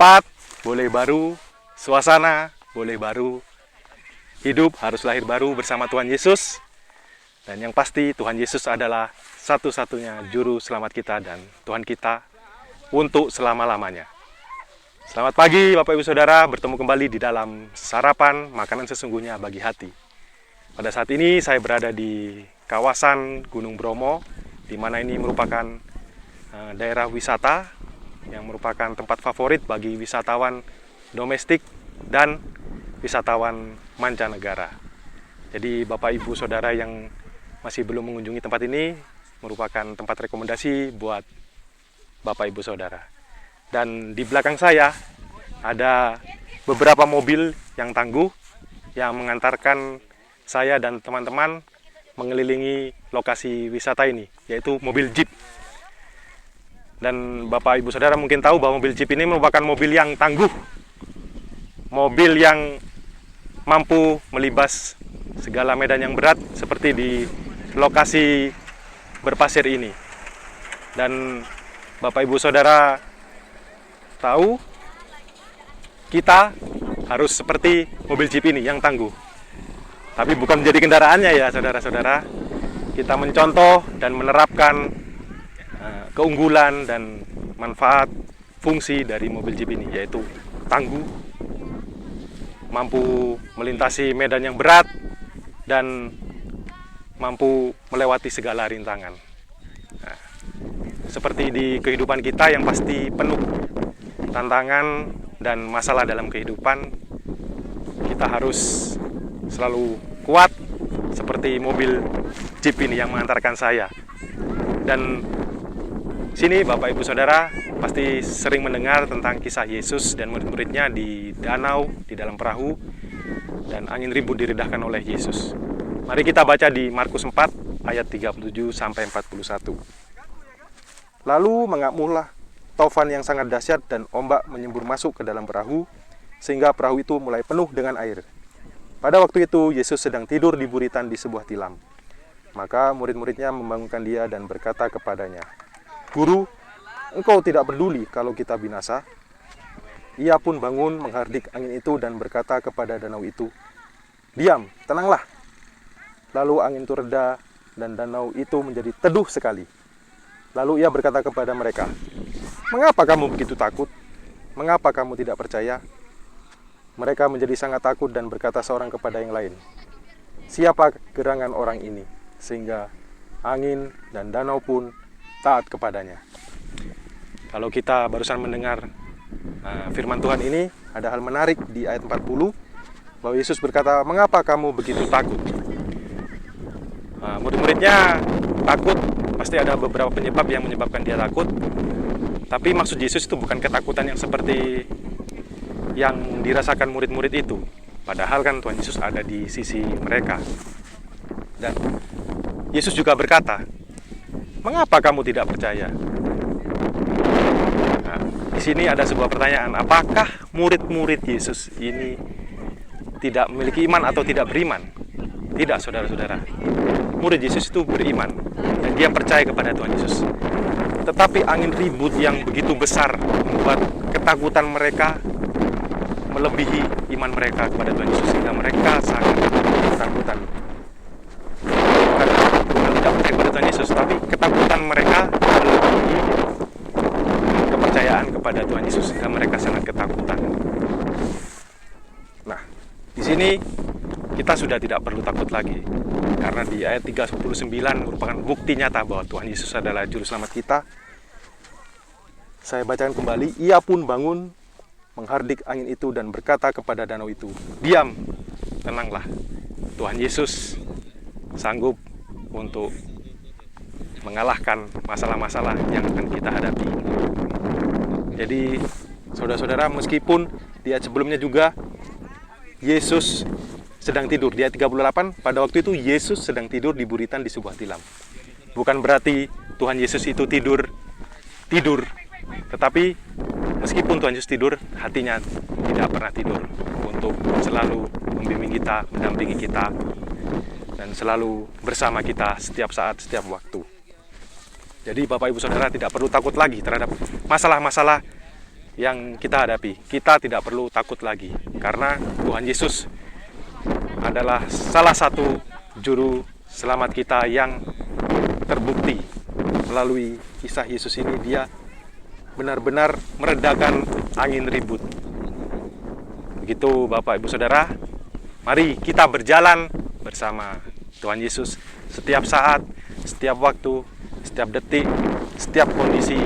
Tempat boleh baru, suasana boleh baru, hidup harus lahir baru bersama Tuhan Yesus. Dan yang pasti Tuhan Yesus adalah satu-satunya juru selamat kita dan Tuhan kita untuk selama-lamanya. Selamat pagi Bapak Ibu Saudara, bertemu kembali di dalam sarapan makanan sesungguhnya bagi hati. Pada saat ini saya berada di kawasan Gunung Bromo, di mana ini merupakan daerah wisata yang merupakan tempat favorit bagi wisatawan domestik dan wisatawan mancanegara. Jadi Bapak Ibu Saudara yang masih belum mengunjungi tempat ini merupakan tempat rekomendasi buat Bapak Ibu Saudara. Dan di belakang saya ada beberapa mobil yang tangguh yang mengantarkan saya dan teman-teman mengelilingi lokasi wisata ini, yaitu mobil Jeep. Dan Bapak Ibu Saudara mungkin tahu bahwa mobil Jeep ini merupakan mobil yang tangguh, mobil yang mampu melibas segala medan yang berat seperti di lokasi berpasir ini. Dan Bapak Ibu Saudara tahu kita harus seperti mobil Jeep ini yang tangguh. Tapi bukan menjadi kendaraannya ya saudara-saudara. Kita mencontoh dan menerapkan keunggulan dan manfaat fungsi dari mobil Jeep ini, yaitu tangguh, mampu melintasi medan yang berat, dan mampu melewati segala rintangan. Nah, seperti di kehidupan kita yang pasti penuh tantangan dan masalah dalam kehidupan, kita harus selalu kuat seperti mobil Jeep ini yang mengantarkan saya. Dan sini Bapak Ibu Saudara pasti sering mendengar tentang kisah Yesus dan murid-muridnya di danau, di dalam perahu, dan angin ribut diredahkan oleh Yesus. Mari kita baca di Markus 4 ayat 37 sampai 41. Lalu mengamuklah taufan yang sangat dahsyat dan ombak menyembur masuk ke dalam perahu sehingga perahu itu mulai penuh dengan air. Pada waktu itu Yesus sedang tidur di buritan di sebuah tilam. Maka murid-muridnya membangunkan dia dan berkata kepadanya, "Guru, engkau tidak peduli kalau kita binasa?" Ia pun bangun menghardik angin itu dan berkata kepada danau itu, "Diam, tenanglah." Lalu angin itu reda dan danau itu menjadi teduh sekali. Lalu ia berkata kepada mereka, "Mengapa kamu begitu takut? Mengapa kamu tidak percaya?" Mereka menjadi sangat takut dan berkata seorang kepada yang lain, "Siapa gerangan orang ini, sehingga angin dan danau pun taat kepadanya?" Kalau kita barusan mendengar firman Tuhan ini, ada hal menarik di ayat 40, bahwa Yesus berkata, "Mengapa kamu begitu takut?" Murid-muridnya takut, pasti ada beberapa penyebab yang menyebabkan dia takut. Tapi maksud Yesus itu bukan ketakutan yang seperti yang dirasakan murid-murid itu. Padahal kan Tuhan Yesus ada di sisi mereka. Dan Yesus juga berkata, "Mengapa kamu tidak percaya?" Nah, di sini ada sebuah pertanyaan, apakah murid-murid Yesus ini tidak memiliki iman atau tidak beriman? Tidak, saudara-saudara. Murid Yesus itu beriman dan dia percaya kepada Tuhan Yesus. Tetapi angin ribut yang begitu besar membuat ketakutan mereka melebihi iman mereka kepada Tuhan Yesus, sehingga mereka sangat ketakutan. Bukan tidak percaya kepada Tuhan Yesus, tapi ketakutan mereka melebihi kepercayaan kepada Tuhan Yesus, sehingga mereka sangat ketakutan. Nah, di sini kita sudah tidak perlu takut lagi, karena di ayat 39 merupakan bukti nyata bahwa Tuhan Yesus adalah juru selamat kita. Saya bacakan kembali, ia pun bangun menghardik angin itu dan berkata kepada danau itu, "Diam, tenanglah." Tuhan Yesus sanggup untuk mengalahkan masalah-masalah yang akan kita hadapi. Jadi, saudara-saudara, meskipun di ayat sebelumnya juga Yesus sedang tidur, di ayat 38, pada waktu itu Yesus sedang tidur di buritan di sebuah tilam. Bukan berarti Tuhan Yesus itu tidur, tetapi meskipun Tuhan Yesus tidur, hatinya tidak pernah tidur untuk selalu membimbing kita, mendampingi kita, dan selalu bersama kita setiap saat, setiap waktu. Jadi Bapak Ibu Saudara tidak perlu takut lagi terhadap masalah-masalah yang kita hadapi, kita tidak perlu takut lagi. Karena Tuhan Yesus adalah salah satu juru selamat kita yang terbukti. Melalui kisah Yesus ini, dia benar-benar meredakan angin ribut. Begitu Bapak Ibu Saudara, mari kita berjalan bersama Tuhan Yesus setiap saat, setiap waktu, setiap detik, setiap kondisi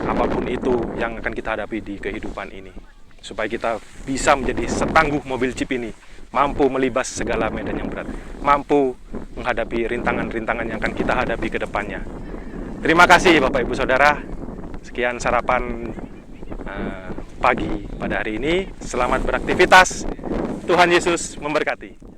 apapun itu yang akan kita hadapi di kehidupan ini. Supaya kita bisa menjadi setangguh mobil jeep ini, mampu melibas segala medan yang berat, mampu menghadapi rintangan-rintangan yang akan kita hadapi ke depannya. Terima kasih Bapak Ibu Saudara. Sekian sarapan pagi pada hari ini. Selamat beraktivitas. Tuhan Yesus memberkati.